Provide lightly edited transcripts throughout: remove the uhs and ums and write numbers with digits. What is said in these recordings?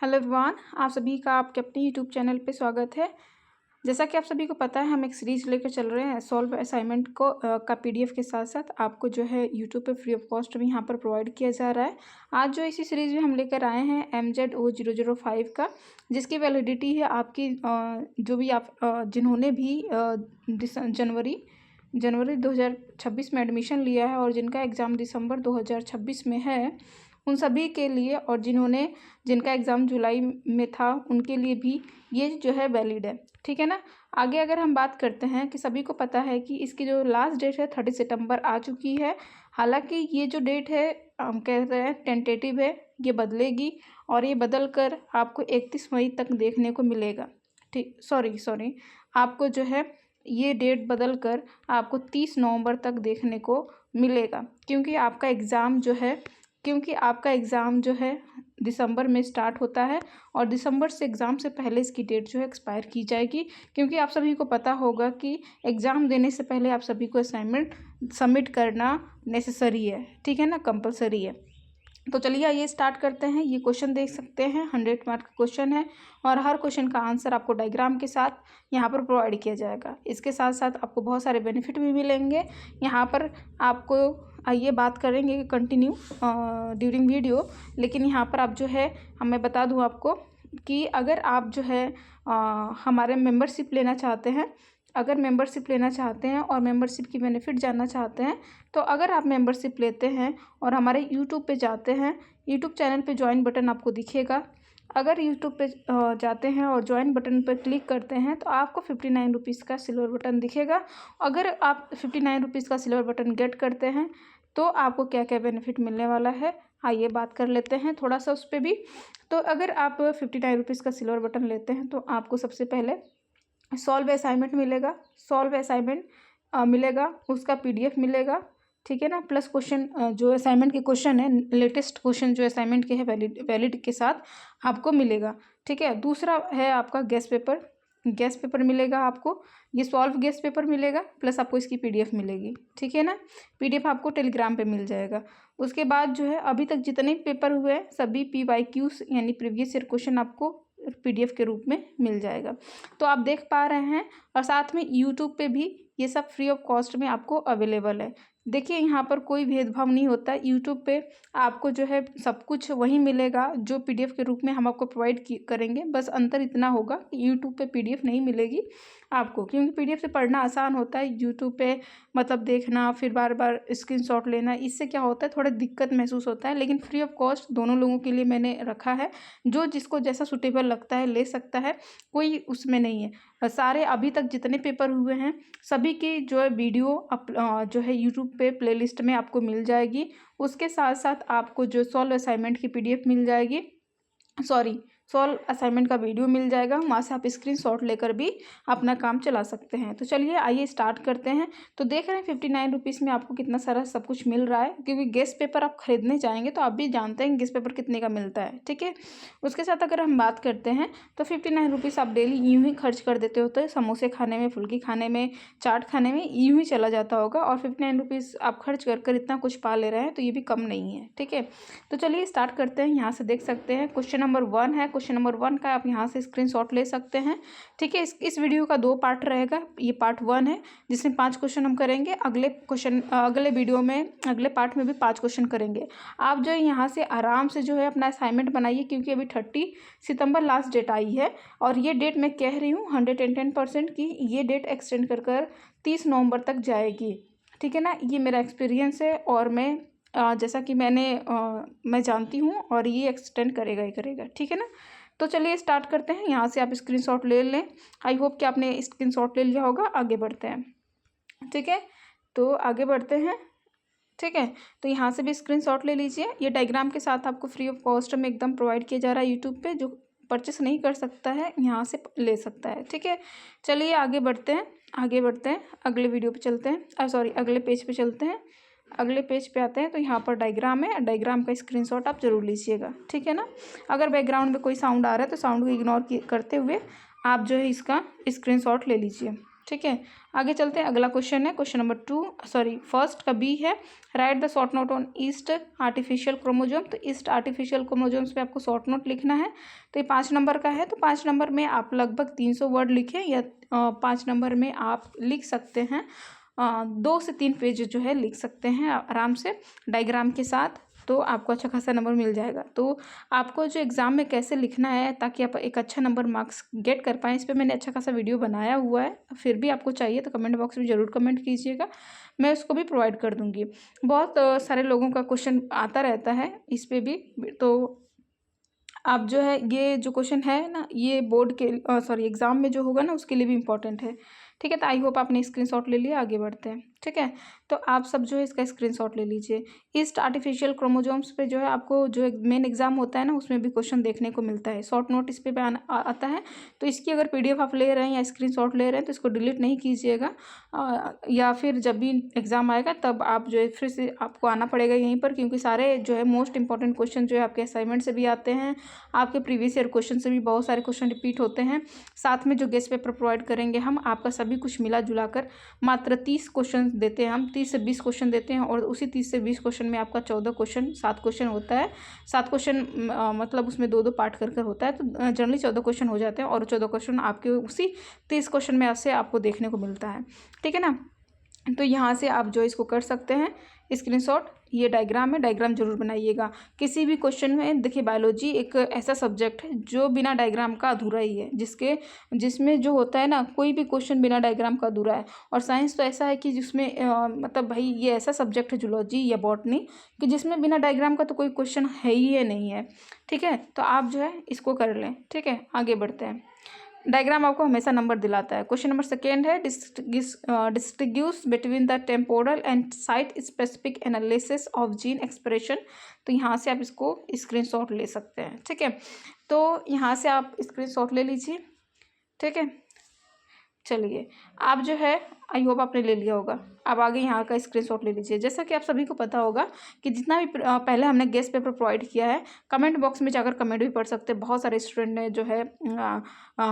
Hello everyone, आप सभी का आपके अपने यूट्यूब चैनल पे स्वागत है। जैसा कि आप सभी को पता है, हम एक सीरीज लेकर चल रहे हैं सॉल्व असाइनमेंट को का पीडीएफ के साथ साथ आपको जो है यूट्यूब पे फ्री ऑफ कॉस्ट भी यहाँ पर प्रोवाइड किया जा रहा है। आज जो इसी सीरीज में हम लेकर आए हैं MZO005 का, जिसकी वैलिडिटी है आपकी जो भी आप जिन्होंने भी जनवरी 2026 में एडमिशन लिया है और जिनका एग्ज़ाम दिसंबर 2026 में है, उन सभी के लिए, और जिनका एग्ज़ाम जुलाई में था उनके लिए भी ये जो है वैलिड है। ठीक है ना। आगे अगर हम बात करते हैं कि सभी को पता है कि इसकी जो लास्ट डेट है 30 सितंबर आ चुकी है। हालांकि ये जो डेट है हम कह रहे हैं टेंटेटिव है, ये बदलेगी और ये बदल कर आपको 31 मई तक देखने को मिलेगा। ठीक, सॉरी, आपको जो है ये डेट बदल कर आपको 30 नवंबर तक देखने को मिलेगा, क्योंकि आपका एग्ज़ाम जो है दिसंबर में स्टार्ट होता है और दिसंबर से एग्ज़ाम से पहले इसकी डेट जो है एक्सपायर की जाएगी। क्योंकि आप सभी को पता होगा कि एग्ज़ाम देने से पहले आप सभी को असाइनमेंट सबमिट करना नेसेसरी है। ठीक है ना, कंपलसरी है। तो चलिए आइए स्टार्ट करते हैं। ये क्वेश्चन देख सकते हैं, 100 मार्क का क्वेश्चन है और हर क्वेश्चन का आंसर आपको डायग्राम के साथ यहाँ पर प्रोवाइड किया जाएगा। इसके साथ साथ आपको बहुत सारे बेनिफिट भी मिलेंगे यहाँ पर। आपको आइए बात करेंगे कंटिन्यू ड्यूरिंग वीडियो, लेकिन यहाँ पर आप जो है मैं बता दूँ आपको कि अगर आप जो है हमारे मेंबरशिप लेना चाहते हैं, और मेंबरशिप की बेनिफिट जानना चाहते हैं, तो अगर आप मेंबरशिप लेते हैं और हमारे यूट्यूब पे जाते हैं, यूट्यूब चैनल पे ज्वाइन बटन आपको दिखेगा। अगर यूट्यूब पे जाते हैं और ज्वाइन बटन पर क्लिक करते हैं तो आपको 59 रुपीज़ का सिल्वर बटन दिखेगा। अगर आप 59 रुपीज़ का सिल्वर बटन गेट करते हैं तो आपको क्या क्या बेनिफिट मिलने वाला है, आइए बात कर लेते हैं थोड़ा सा उस पर भी। तो अगर आप 59 रुपीज़ का सिल्वर बटन लेते हैं तो आपको सबसे पहले सॉल्व असाइनमेंट मिलेगा, उसका पीडीएफ मिलेगा। ठीक है ना, प्लस क्वेश्चन जो असाइनमेंट के क्वेश्चन है, लेटेस्ट क्वेश्चन जो असाइनमेंट के हैं वैलिड के साथ आपको मिलेगा। ठीक है, दूसरा है आपका गेस्ट पेपर मिलेगा आपको। ये सॉल्व गेस्ट पेपर मिलेगा, प्लस आपको इसकी पीडीएफ मिलेगी। ठीक है ना, पीडीएफ आपको टेलीग्राम पे मिल जाएगा। उसके बाद जो है अभी तक जितने पेपर हुए हैं सभी PYQs यानी प्रीवियस ईयर क्वेश्चन आपको पीडीएफ के रूप में मिल जाएगा। तो आप देख पा रहे हैं, और साथ में यूट्यूब पे भी ये सब फ्री ऑफ कॉस्ट में आपको अवेलेबल है। देखिए यहाँ पर कोई भेदभाव नहीं होता। यूट्यूब पे आपको जो है सब कुछ वही मिलेगा जो पीडीएफ के रूप में हम आपको प्रोवाइड करेंगे। बस अंतर इतना होगा कि यूट्यूब पे पीडीएफ नहीं मिलेगी आपको, क्योंकि पीडीएफ से पढ़ना आसान होता है। यूट्यूब पे मतलब देखना, फिर बार बार स्क्रीनशॉट लेना, इससे क्या होता है थोड़ा दिक्कत महसूस होता है। लेकिन फ्री ऑफ कॉस्ट दोनों लोगों के लिए मैंने रखा है, जो जिसको जैसा सूटेबल लगता है ले सकता है, कोई उसमें नहीं है। सारे अभी तक जितने पेपर हुए हैं सभी की जो है वीडियो जो है यूट्यूब पे प्लेलिस्ट में आपको मिल जाएगी। उसके साथ साथ आपको जो सॉल्व असाइनमेंट की पीडीएफ मिल जाएगी, सॉल्व असाइनमेंट का वीडियो मिल जाएगा। वहाँ से आप स्क्रीनशॉट लेकर भी अपना काम चला सकते हैं। तो चलिए आइए स्टार्ट करते हैं। तो देख रहे हैं 59 रुपीज़ में आपको कितना सारा सब कुछ मिल रहा है, क्योंकि गेस्ट पेपर आप खरीदने जाएंगे तो आप भी जानते हैं गेस्ट पेपर कितने का मिलता है। ठीक है, उसके साथ अगर हम बात करते हैं तो 59 रुपीज़ आप डेली यूँ ही खर्च कर देते होते हैं। समोसे खाने में, फुल्की खाने में, चाट खाने में यूँ ही चला जाता होगा, और 59 रुपीज़ आप खर्च कर इतना कुछ पा ले रहे हैं, तो ये भी कम नहीं है। ठीक है, तो चलिए स्टार्ट करते हैं। यहाँ से देख सकते हैं क्वेश्चन नंबर 1 है। क्वेश्चन नंबर 1 का आप यहाँ से स्क्रीनशॉट ले सकते हैं। ठीक है, इस वीडियो का 2 पार्ट रहेगा। ये पार्ट 1 है जिसमें 5 क्वेश्चन हम करेंगे। अगले वीडियो में, अगले पार्ट में भी 5 क्वेश्चन करेंगे। आप जो है यहाँ से आराम से जो है अपना असाइनमेंट बनाइए, क्योंकि अभी 30 सितंबर लास्ट डेट आई है, और ये डेट मैं कह रही हूँ 110% की ये डेट एक्सटेंड कर 30 नवंबर तक जाएगी। ठीक है ना, ये मेरा एक्सपीरियंस है, और मैं जैसा कि मैं जानती हूँ, और ये एक्सटेंड करेगा ही करेगा। ठीक है ना, तो चलिए स्टार्ट करते हैं। यहाँ से आप स्क्रीनशॉट ले लें। आई होप कि आपने स्क्रीनशॉट ले लिया होगा। आगे बढ़ते हैं। ठीक है, तो आगे बढ़ते हैं। ठीक है, तो यहाँ से भी स्क्रीनशॉट ले लीजिए। ये डायग्राम के साथ आपको फ्री ऑफ कॉस्ट में एकदम प्रोवाइड किया जा रहा है यूट्यूब पे। जो परचेस नहीं कर सकता है यहाँ से ले सकता है। ठीक है, चलिए आगे बढ़ते हैं। अगले वीडियो पे चलते हैं, अगले पेज पे चलते हैं। अगले पेज पे आते हैं तो यहाँ पर डायग्राम है। डायग्राम का स्क्रीनशॉट आप जरूर लीजिएगा। ठीक है ना, अगर बैकग्राउंड में कोई साउंड आ रहा है तो साउंड को इग्नोर करते हुए आप जो है इसका स्क्रीनशॉट ले लीजिए। ठीक है, आगे चलते हैं। अगला क्वेश्चन है क्वेश्चन नंबर 2, सॉरी फर्स्ट का बी है, right the short note on yeast artificial chromosome. तो ईस्ट आर्टिफिशियल क्रोमोजोम्स पे आपको शॉर्ट नोट लिखना है। तो ये 5 नंबर का है, तो 5 नंबर में आप लगभग 300 वर्ड लिखें, या 5 नंबर में आप लिख सकते हैं 2 से 3 पेज जो है लिख सकते हैं आराम से डायग्राम के साथ, तो आपको अच्छा खासा नंबर मिल जाएगा। तो आपको जो एग्ज़ाम में कैसे लिखना है ताकि आप एक अच्छा नंबर मार्क्स गेट कर पाएँ, इस पे मैंने अच्छा खासा वीडियो बनाया हुआ है। फिर भी आपको चाहिए तो कमेंट बॉक्स में ज़रूर कमेंट कीजिएगा, मैं उसको भी प्रोवाइड कर दूँगी। बहुत सारे लोगों का क्वेश्चन आता रहता है इस पे भी, तो आप जो है ये जो क्वेश्चन है ना, ये बोर्ड के सॉरी एग्ज़ाम में जो होगा ना उसके लिए भी इम्पोर्टेंट है। ठीक है, तो आई होप आपने स्क्रीनशॉट ले लिया, आगे बढ़ते हैं। ठीक है, तो आप सब जो है इसका स्क्रीनशॉट ले लीजिए। ईस्ट आर्टिफिशियल क्रोमोजोम्स पे जो है आपको जो मेन एग्जाम होता है ना उसमें भी क्वेश्चन देखने को मिलता है। शॉर्ट नोट इस पे आता है, तो इसकी अगर पीडीएफ आप ले रहे हैं या स्क्रीनशॉट ले रहे हैं तो इसको डिलीट नहीं कीजिएगा, या फिर जब भी एग्ज़ाम आएगा तब आप जो है फिर से आपको आना पड़ेगा यहीं पर, क्योंकि सारे जो है मोस्ट इंपॉर्टेंट क्वेश्चन जो है आपके असाइनमेंट से भी आते हैं, आपके प्रीवियस ईयर क्वेश्चन से भी बहुत सारे क्वेश्चन रिपीट होते हैं। साथ में जो गेस्ट पेपर प्रोवाइड करेंगे हम, आपका सभी कुछ मिला जुला कर मात्र 30 क्वेश्चन देते हैं हम, 30 से 20 क्वेश्चन देते हैं, और उसी 30 से 20 क्वेश्चन में आपका 14 क्वेश्चन 7 क्वेश्चन होता है। 7 क्वेश्चन मतलब उसमें 2-2 पार्ट कर होता है, तो जनरली 14 क्वेश्चन हो जाते हैं, और 14 क्वेश्चन आपके उसी 30 क्वेश्चन में से आपको देखने को मिलता है। ठीक है ना, तो यहाँ से आप जो इसको कर सकते हैं स्क्रीनशॉट। ये डायग्राम है, डायग्राम जरूर बनाइएगा किसी भी क्वेश्चन में। देखिए बायोलॉजी एक ऐसा सब्जेक्ट है जो बिना डायग्राम का अधूरा ही है, जिसमें जो होता है ना कोई भी क्वेश्चन बिना डायग्राम का अधूरा है। और साइंस तो ऐसा है कि जिसमें मतलब भाई ये ऐसा सब्जेक्ट है जूलॉजी या बॉटनी कि जिसमें बिना डायग्राम का तो कोई क्वेश्चन है ही है नहीं है। ठीक है, तो आप जो है इसको कर लें। ठीक है, आगे बढ़ते हैं। डायग्राम आपको हमेशा नंबर दिलाता है। क्वेश्चन नंबर 2 है, distinguish between the temporal and site specific analysis of gene expression. तो यहाँ से आप इसको स्क्रीनशॉट ले सकते हैं। ठीक है, तो यहाँ से आप स्क्रीनशॉट ले लीजिए। ठीक है, चलिए आप जो है आई होप आपने ले लिया होगा। अब आगे यहाँ का स्क्रीनशॉट ले लीजिए। जैसा कि आप सभी को पता होगा कि जितना भी पहले हमने गेस्ट पेपर प्रोवाइड किया है, कमेंट बॉक्स में जाकर कमेंट भी पढ़ सकते हैं। बहुत सारे स्टूडेंट ने जो है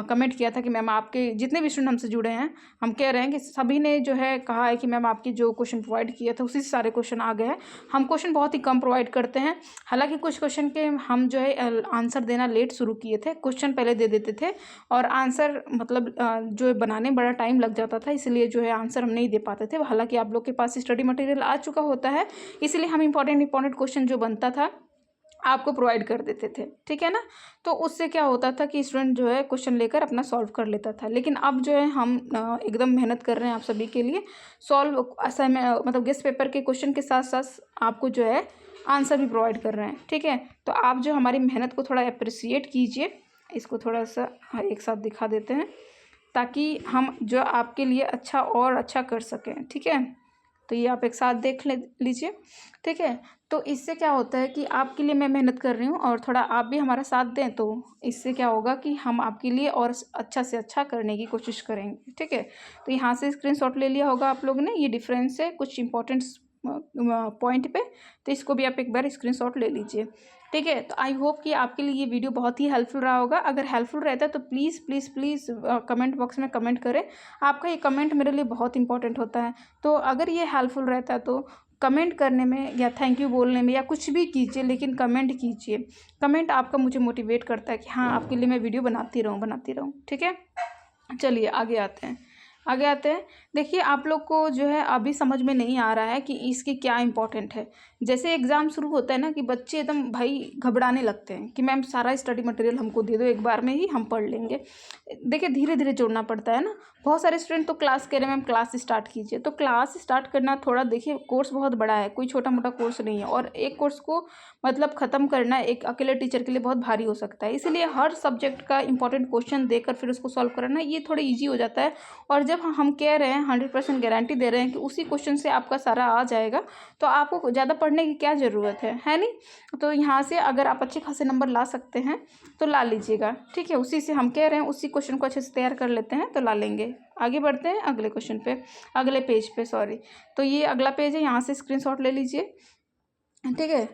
कमेंट किया था कि मैम आपके जितने भी स्टूडेंट हमसे जुड़े हैं, हम कह रहे हैं कि सभी ने जो है कहा है कि मैम आपकी जो क्वेश्चन प्रोवाइड किया था उसी से सारे क्वेश्चन आ गए हैं। हम क्वेश्चन बहुत ही कम प्रोवाइड करते हैं, हालाँकि कुछ क्वेश्चन के हम जो है आंसर देना लेट शुरू किए थे, क्वेश्चन पहले दे देते थे और आंसर मतलब जो बनाने बड़ा टाइम लग जाता था, इसलिए जो है आंसर हम नहीं दे पाते थे। हालांकि आप लोग के पास स्टडी मटेरियल आ चुका होता है, इसलिए हम इंपॉर्टेंट क्वेश्चन जो बनता था आपको प्रोवाइड कर देते थे। ठीक है ना, तो उससे क्या होता था कि स्टूडेंट जो है क्वेश्चन लेकर अपना सॉल्व कर लेता था। लेकिन अब जो है हम एकदम मेहनत कर रहे हैं आप सभी के लिए, सॉल्व असाइनमेंट मतलब गेस्ट पेपर के क्वेश्चन के साथ साथ आपको जो है आंसर भी प्रोवाइड कर रहे हैं। ठीक है, तो आप जो हमारी मेहनत को थोड़ा अप्रिसिएट कीजिए। इसको थोड़ा सा एक साथ दिखा देते हैं ताकि हम जो आपके लिए अच्छा और अच्छा कर सकें। ठीक है, तो ये आप एक साथ देख लीजिए। ठीक है, तो इससे क्या होता है कि आपके लिए मैं मेहनत कर रही हूँ और थोड़ा आप भी हमारा साथ दें, तो इससे क्या होगा कि हम आपके लिए और अच्छा से अच्छा करने की कोशिश करेंगे। ठीक है, तो यहाँ से स्क्रीनशॉट ले लिया होगा आप लोगों ने। ये डिफरेंस है कुछ इंपॉर्टेंट पॉइंट पे, तो इसको भी आप एक बार स्क्रीनशॉट ले लीजिए। ठीक है, तो आई होप कि आपके लिए ये वीडियो बहुत ही हेल्पफुल रहा होगा। अगर हेल्पफुल रहता है तो please please please comment box में कमेंट करें। आपका ये कमेंट मेरे लिए बहुत इंपॉर्टेंट होता है, तो अगर ये हेल्पफुल रहता है तो कमेंट करने में या थैंक यू बोलने में या कुछ भी कीजिए, लेकिन कमेंट कीजिए। कमेंट आपका मुझे मोटिवेट करता है कि हाँ आपके लिए मैं वीडियो बनाती रहूँ। ठीक है, चलिए आगे आते हैं। देखिए आप लोग को जो है अभी समझ में नहीं आ रहा है कि इसकी क्या इंपॉर्टेंट है। जैसे एग्ज़ाम शुरू होता है ना कि बच्चे एकदम भाई घबराने लगते हैं कि मैम सारा स्टडी मटेरियल हमको दे दो, एक बार में ही हम पढ़ लेंगे। देखिए धीरे धीरे जोड़ना पड़ता है ना। बहुत सारे स्टूडेंट तो क्लास कह रहे हैं मैम क्लास स्टार्ट कीजिए, तो क्लास स्टार्ट करना थोड़ा देखिए कोर्स बहुत बड़ा है, कोई छोटा मोटा कोर्स नहीं है, और एक कोर्स को मतलब ख़त्म करना एक अकेले टीचर के लिए बहुत भारी हो सकता है। इसलिए हर सब्जेक्ट का इंपॉर्टेंट क्वेश्चन देकर फिर उसको सॉल्व करना ये थोड़ा ईजी हो जाता है। और जब हम कह रहे हैं 100% गारंटी दे रहे हैं कि उसी क्वेश्चन से आपका सारा आ जाएगा, तो आपको ज़्यादा पढ़ने की क्या ज़रूरत है नहीं। तो यहाँ से अगर आप अच्छे खासे नंबर ला सकते हैं तो ला लीजिएगा। ठीक है, उसी से हम कह रहे हैं उसी क्वेश्चन को अच्छे से तैयार कर लेते हैं तो ला लेंगे। आगे बढ़ते हैं अगले क्वेश्चन पे, अगले पेज पे सॉरी। तो ये अगला पेज है, यहाँ से स्क्रीनशॉट ले लीजिए। ठीक है,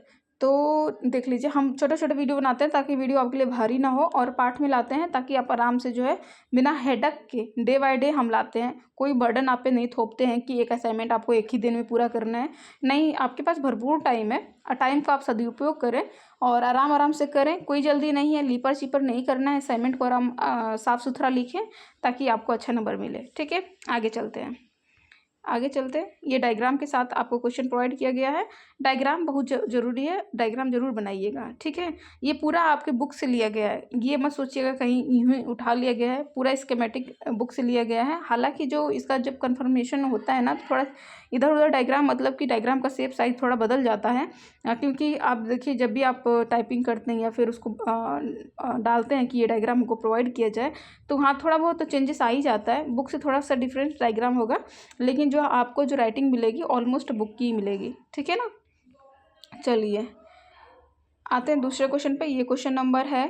तो देख लीजिए, हम छोटे छोटे वीडियो बनाते हैं ताकि वीडियो आपके लिए भारी ना हो, और पार्ट में लाते हैं ताकि आप आराम से जो है बिना हेडक के डे बाय डे हम लाते हैं। कोई बर्डन आप पे नहीं थोपते हैं कि एक असाइनमेंट आपको एक ही दिन में पूरा करना है। नहीं, आपके पास भरपूर टाइम है, टाइम का आप सदुपयोग करें और आराम आराम से करें। कोई जल्दी नहीं है, लीपर सीपर नहीं करना है। असाइनमेंट को आराम साफ सुथरा लिखें ताकि आपको अच्छा नंबर मिले। ठीक है, आगे चलते हैं। आगे चलते हैं, ये डायग्राम के साथ आपको क्वेश्चन प्रोवाइड किया गया है। डायग्राम बहुत ज़रूरी है, डायग्राम जरूर बनाइएगा। ठीक है, ये पूरा आपके बुक से लिया गया है, ये मत सोचिएगा कहीं यूँ ही उठा लिया गया है, पूरा स्कीमेटिक बुक से लिया गया है। हालांकि जो इसका जब कन्फर्मेशन होता है ना, तो थोड़ा इधर उधर डायग्राम, मतलब कि डायग्राम का शेप साइज थोड़ा बदल जाता है, क्योंकि आप देखिए जब भी आप टाइपिंग करते हैं या फिर उसको डालते हैं कि ये डायग्राम हमको प्रोवाइड किया जाए, तो हाँ थोड़ा बहुत तो चेंजेस आ ही जाता है। बुक से थोड़ा सा डिफरेंट डायग्राम होगा, लेकिन जो आपको जो राइटिंग मिलेगी ऑलमोस्ट बुक की ही मिलेगी। ठीक है ना, चलिए आते हैं दूसरे क्वेश्चन पे। ये क्वेश्चन नंबर है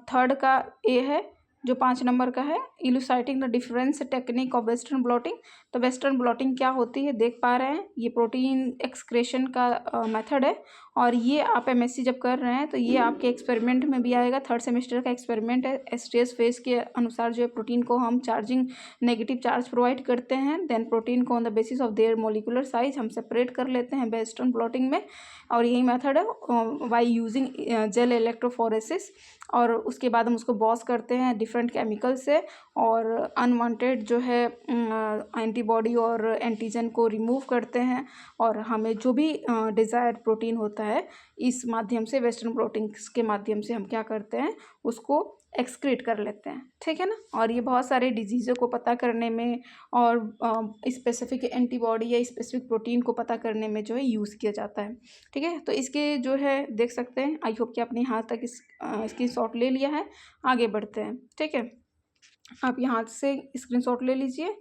3 का ए है, जो 5 नंबर का है। Illustrating the difference technique of western blotting. तो वेस्टर्न ब्लॉटिंग क्या होती है देख पा रहे हैं, ये प्रोटीन एक्सक्रेशन का मेथड है, और ये आप एमएससी जब कर रहे हैं तो ये आपके एक्सपेरिमेंट में भी आएगा। 3rd सेमेस्टर का एक्सपेरिमेंट है। एसटीएस फेज के अनुसार जो है प्रोटीन को हम चार्जिंग नेगेटिव चार्ज प्रोवाइड करते हैं, देन प्रोटीन को on the basis of their molecular size हम सेपरेट कर लेते हैं वेस्टर्न ब्लॉटिंग में, और यही मेथड है बाई यूजिंग जेल इलेक्ट्रोफोरेसिस। और उसके बाद हम उसको बॉस करते हैं डिफरेंट केमिकल से, और अनवांटेड जो है एंटीबॉडी और एंटीजन को रिमूव करते हैं, और हमें जो भी डिज़ायर्ड प्रोटीन होता है इस माध्यम से, वेस्टर्न प्रोटीन्स के माध्यम से हम क्या करते हैं उसको एक्सक्रीट कर लेते हैं। ठीक है ना, और ये बहुत सारे डिजीज़ों को पता करने में और स्पेसिफिक एंटीबॉडी या स्पेसिफिक प्रोटीन को पता करने में जो है यूज़ किया जाता है। ठीक है, तो इसके जो है देख सकते हैं, आई होप कि आपने यहाँ तक इसकी शॉट ले लिया है। आगे बढ़ते हैं। ठीक है, आप यहाँ से स्क्रीनशॉट ले लीजिए।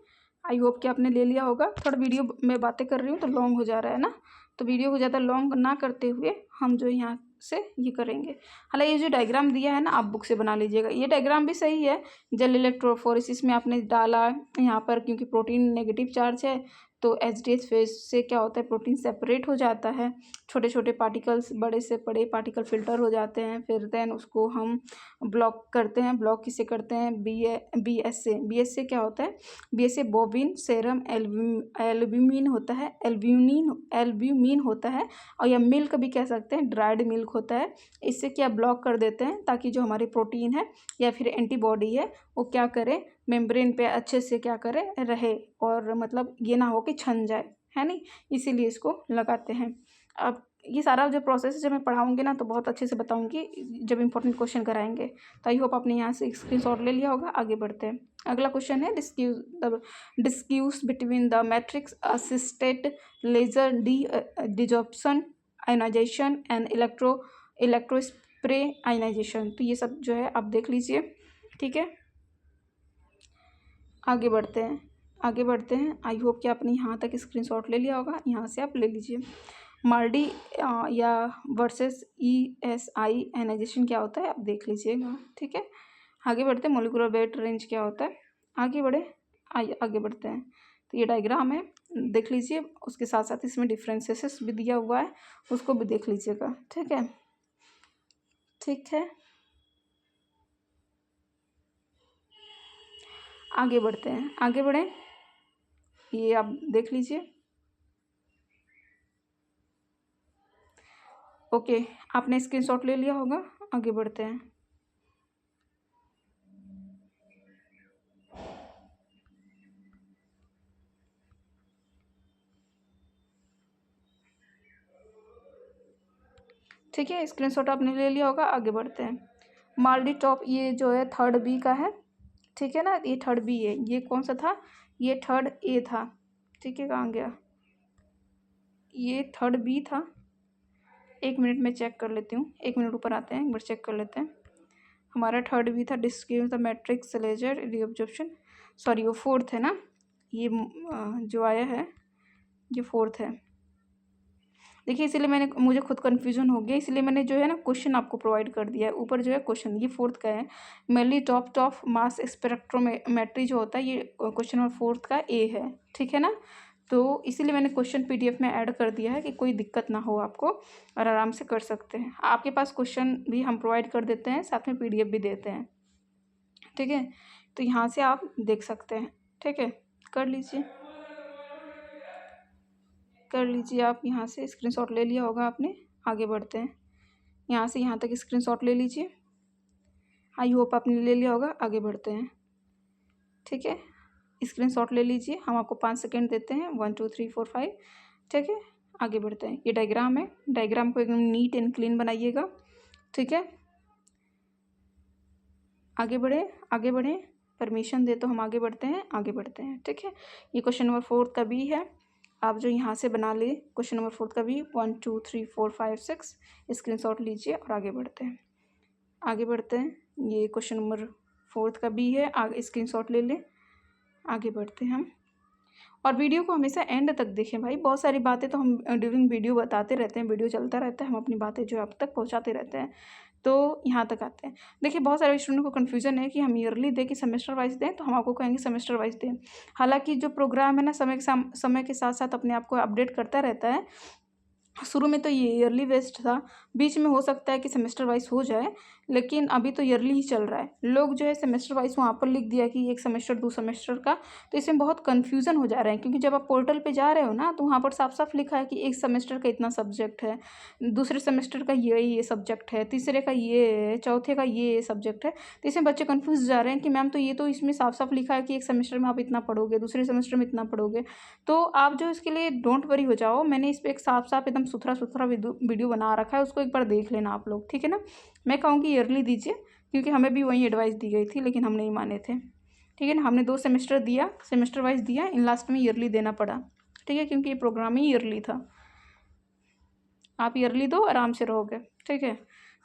आई होप कि आपने ले लिया होगा। थोड़ा वीडियो में बातें कर रही हूँ तो लॉन्ग हो जा रहा है ना, तो वीडियो को ज़्यादा लॉन्ग ना करते हुए हम जो यहाँ से ये करेंगे। हालांकि ये जो डायग्राम दिया है ना, आप बुक से बना लीजिएगा। ये डायग्राम भी सही है, जेल इलेक्ट्रोफोरेसिस में आपने डाला यहाँ पर, क्योंकि प्रोटीन नेगेटिव चार्ज है तो एचडीएच फेज से क्या होता है, प्रोटीन सेपरेट हो जाता है, छोटे छोटे पार्टिकल्स बड़े से बड़े पार्टिकल फिल्टर हो जाते हैं, फिर देन उसको हम ब्लॉक करते हैं। ब्लॉक किसे करते हैं, बी एस से क्या होता है, बी एस से बोविन सेरम एल्ब्यूमिन होता है, एल्ब्यूमिन होता है, और या मिल्क भी कह सकते हैं, ड्राइड मिल्क होता है। इससे क्या ब्लॉक कर देते हैं ताकि जो हमारी प्रोटीन है या फिर एंटीबॉडी है वो क्या करे, मेम्ब्रेन पे अच्छे से क्या करे रहे, और मतलब ये ना हो कि छन जाए, है नहीं, इसीलिए इसको लगाते हैं। अब ये सारा जो प्रोसेस है जब मैं पढ़ाऊँगी ना तो बहुत अच्छे से बताऊँगी जब इंपॉर्टेंट क्वेश्चन कराएंगे। तो आई होप आपने यहाँ से स्क्रीनशॉट ले लिया होगा। आगे बढ़ते हैं। अगला क्वेश्चन है discuss between the matrix assisted laser desorption ionisation and electrospray ionisation. तो ये सब जो है आप देख लीजिए। ठीक है, आगे बढ़ते हैं। आई होप कि आपने यहाँ तक स्क्रीनशॉट ले लिया होगा, यहाँ से आप ले लीजिए। मार्डी या वर्सेस ESI आयनाइजेशन क्या होता है आप देख लीजिएगा। ठीक है, आगे बढ़ते हैं। मोलिकुलर वेट रेंज क्या होता है, आगे बढ़ते हैं। तो ये डायग्राम है, देख लीजिए। उसके साथ साथ इसमें डिफरेंसेस भी दिया हुआ है, उसको भी देख लीजिएगा। ठीक है, आगे बढ़ें। ये आप देख लीजिए। ओके, आपने स्क्रीनशॉट ले लिया होगा। आगे बढ़ते हैं। ठीक है, स्क्रीनशॉट आपने ले लिया होगा। आगे बढ़ते हैं। माल्डी टॉप, ये जो है 3rd B का है। ठीक है ना, ये 3rd B है। ये कौन सा था, ये 3rd A था। ठीक है, कहाँ गया, ये 3rd B था। 1 मिनट में चेक कर लेती हूँ, 1 मिनट ऊपर आते हैं, एक बार चेक कर लेते हैं। हमारा 3rd B था discuss the matrix laser reabsorption, sorry वो 4th है ना, ये जो आया है ये 4th है। देखिए इसीलिए मुझे खुद कन्फ्यूजन हो गया, इसलिए मैंने जो है ना क्वेश्चन आपको प्रोवाइड कर दिया है। ऊपर जो है क्वेश्चन ये 4th का है। मेनली टॉप मास स्पेक्ट्रोमेट्री जो होता है, ये क्वेश्चन नंबर 4th का A है। ठीक है ना, तो इसीलिए मैंने क्वेश्चन पीडीएफ में ऐड कर दिया है कि कोई दिक्कत ना हो आपको और आराम से कर सकते हैं। आपके पास क्वेश्चन भी हम प्रोवाइड कर देते हैं, साथ में पीडीएफ भी देते हैं, ठीक है। तो यहाँ से आप देख सकते हैं, ठीक है। कर लीजिए आप यहाँ से स्क्रीनशॉट ले लिया होगा आपने। आगे बढ़ते हैं, यहाँ से यहाँ तक स्क्रीनशॉट ले लीजिए। आई होप आपने ले लिया होगा। आगे बढ़ते हैं, ठीक है। स्क्रीनशॉट ले लीजिए, हम आपको 5 सेकेंड देते हैं। 1 2 3 4 5, ठीक है। आगे बढ़ते हैं। ये डायग्राम है, डायग्राम को एकदम नीट एंड क्लीन बनाइएगा, ठीक है। आगे बढ़ें, परमिशन दे तो हम आगे बढ़ते हैं, ठीक है। ये क्वेश्चन नंबर 4 का भी है, आप जो यहाँ से बना ले क्वेश्चन नंबर 4 का भी 1 2 3 4 5 6 स्क्रीनशॉट लीजिए और आगे बढ़ते हैं। ये क्वेश्चन नंबर 4 का भी है, आगे स्क्रीनशॉट ले लें। आगे बढ़ते हैं हम, और वीडियो को हमेशा एंड तक देखें भाई। बहुत सारी बातें तो हम ड्यूरिंग वीडियो बताते रहते हैं, वीडियो चलता रहता है, हम अपनी बातें जो आप तक पहुंचाते रहते हैं। तो यहाँ तक आते हैं। देखिए बहुत सारे स्टूडेंट को कन्फ्यूजन है कि हम ईयरली दें कि सेमेस्टर वाइज दें, तो हम आपको कहेंगे सेमेस्टर वाइज दें। हालांकि जो प्रोग्राम है ना, समय के साथ साथ अपने आप को अपडेट करता रहता है। शुरू में तो ये ईयरली बेस्ड था, बीच में हो सकता है कि सेमेस्टर वाइज हो जाए, लेकिन अभी तो ईयरली ही चल रहा है। लोग जो है सेमेस्टर वाइज वहाँ पर लिख दिया कि एक सेमेस्टर 2 सेमेस्टर का, तो इसमें बहुत कन्फ्यूज़न हो जा रहा है। क्योंकि जब आप पोर्टल पे जा रहे हो ना, तो वहाँ पर साफ साफ लिखा है कि एक सेमेस्टर का इतना सब्जेक्ट है, दूसरे सेमेस्टर का ये सब्जेक्ट है, तीसरे का ये है, चौथे का ये सब्जेक्ट है। तो इसमें बच्चे कन्फ्यूज जा रहे हैं कि मैम तो ये तो इसमें साफ साफ लिखा है कि एक सेमेस्टर में आप इतना पढ़ोगे, दूसरे सेमेस्टर में इतना पढ़ोगे। तो आप जो इसके लिए डोंट वरी हो जाओ, मैंने इस पर एक साफ साफ एकदम सुथरा वीडियो बना रखा है, उसको एक बार देख लेना आप लोग, ठीक है ना। मैं कहूँगी ईयरली दीजिए, क्योंकि हमें भी वही एडवाइस दी गई थी, लेकिन हम नहीं माने थे, ठीक है ना। हमने 2 सेमेस्टर दिया, सेमेस्टर वाइज दिया, इन लास्ट में ईयरली देना पड़ा, ठीक है, क्योंकि ये प्रोग्राम ही ईयरली था। आप ईयरली दो, आराम से रहोगे, ठीक है।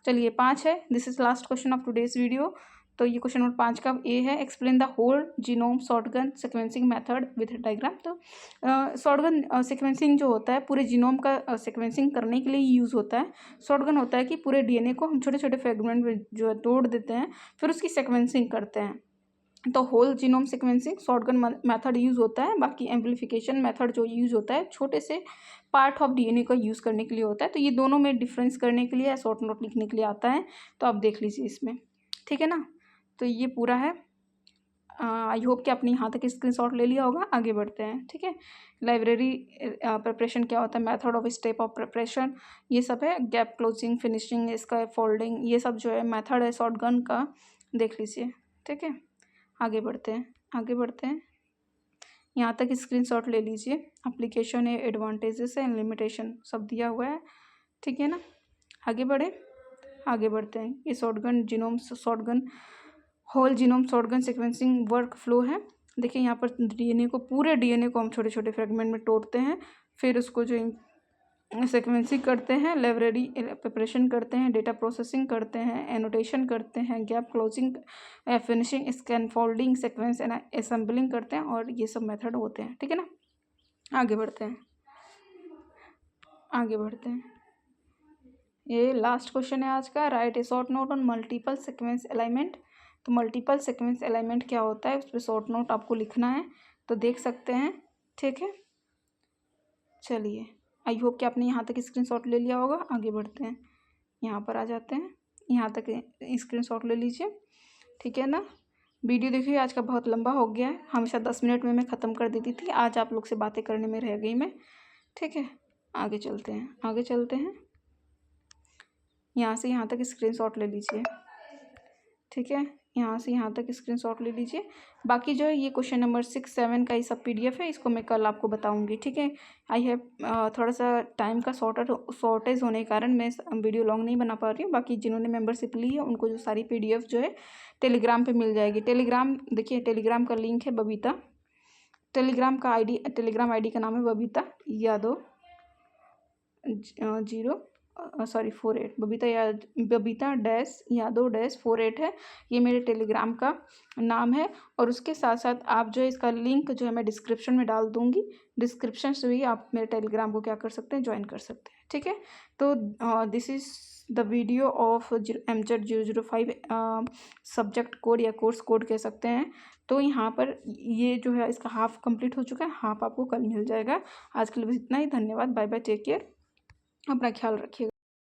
चलिए 5 है, this is last question of today's video. तो ये क्वेश्चन नंबर 5 का ए है, explain the whole genome shotgun sequencing method with diagram. तो शॉटगन सिक्वेंसिंग जो होता है पूरे जीनोम का सिक्वेंसिंग करने के लिए यूज़ होता है। शॉटगन होता है कि पूरे डीएनए को हम छोटे छोटे फ्रेगमेंट में जो है तोड़ देते हैं, फिर उसकी सिक्वेंसिंग करते हैं। तो whole genome sequencing shotgun method use होता है। बाकी एम्पलीफिकेशन मेथड जो यूज़ होता है छोटे से पार्ट ऑफ डीएनए का यूज़ करने के लिए होता है। तो ये दोनों में डिफरेंस करने के लिए, शॉर्ट नोट लिखने के लिए आता है। तो आप देख लीजिए इसमें, ठीक है ना। तो ये पूरा है। आई होप कि आपने यहाँ तक स्क्रीनशॉट ले लिया होगा। आगे बढ़ते हैं, ठीक है। लाइब्रेरी प्रिपरेशन क्या होता है, method of step of preparation, ये सब है। गैप क्लोजिंग, फिनिशिंग, इसका फोल्डिंग, ये सब जो है मेथड है शॉटगन का, देख लीजिए, ठीक है। आगे बढ़ते हैं, यहाँ तक स्क्रीनशॉट ले लीजिए। एप्लीकेशन है, एडवांटेजेस है, लिमिटेशन सब दिया हुआ है, ठीक है ना। आगे बढ़ते हैं। ये shotgun whole genome shotgun sequencing workflow है। देखिए यहाँ पर पूरे डीएनए को हम छोटे छोटे फ्रेगमेंट में तोड़ते हैं, फिर उसको जो सिक्वेंसिंग करते हैं, लाइब्रेरी प्रिपरेशन करते हैं, डेटा प्रोसेसिंग करते हैं, एनोटेशन करते हैं, gap closing, finishing, scan folding, sequence assembling करते हैं, और ये सब मेथड होते हैं, ठीक है ना। आगे बढ़ते हैं। ये लास्ट क्वेश्चन है आज का। Right A short note on multiple sequence alignment. तो मल्टीपल सीक्वेंस अलाइनमेंट क्या होता है, उस पर शॉर्ट नोट आपको लिखना है, तो देख सकते हैं, ठीक है। चलिए आई होप कि आपने यहाँ तक स्क्रीनशॉट ले लिया होगा। आगे बढ़ते हैं, यहाँ पर आ जाते हैं, यहाँ तक स्क्रीनशॉट ले लीजिए, ठीक है ना। वीडियो देखिए आज का बहुत लंबा हो गया है, हमेशा 10 मिनट में मैं ख़त्म कर देती थी, आज आप लोग से बातें करने में रह गई मैं, ठीक है। आगे चलते हैं, यहाँ से यहाँ तक स्क्रीनशॉट ले लीजिए, ठीक है। यहाँ से यहाँ तक स्क्रीनशॉट ले लीजिए। बाकी जो है ये क्वेश्चन नंबर 6 7 का ये सब पीडीएफ है, इसको मैं कल आपको बताऊंगी, ठीक है। आई हैव थोड़ा सा टाइम का शॉर्टेज होने के कारण मैं वीडियो लॉन्ग नहीं बना पा रही हूँ। बाकी जिन्होंने मेंबरशिप ली है उनको जो सारी पीडीएफ जो है टेलीग्राम पे मिल जाएगी। टेलीग्राम देखिए, टेलीग्राम का लिंक है बबीता, टेलीग्राम आईडी का नाम है Babita Yadav 0 sorry 48 Babita dash Yadav dash 48 है, ये मेरे टेलीग्राम का नाम है। और उसके साथ साथ आप जो है इसका लिंक जो है मैं डिस्क्रिप्शन में डाल दूँगी, डिस्क्रिप्शन से भी आप मेरे टेलीग्राम को क्या कर सकते हैं, ज्वाइन कर सकते हैं, ठीक है। तो this is the video of MZ 005 subject code या कोर्स कोड कह सकते हैं। तो यहाँ पर ये जो है इसका हाफ कंप्लीट हो चुका है, हाफ आपको कल मिल जाएगा। आज के लिए बस इतना ही, धन्यवाद, बाय बाय, टेक केयर, अपना ख्याल रखिएगा।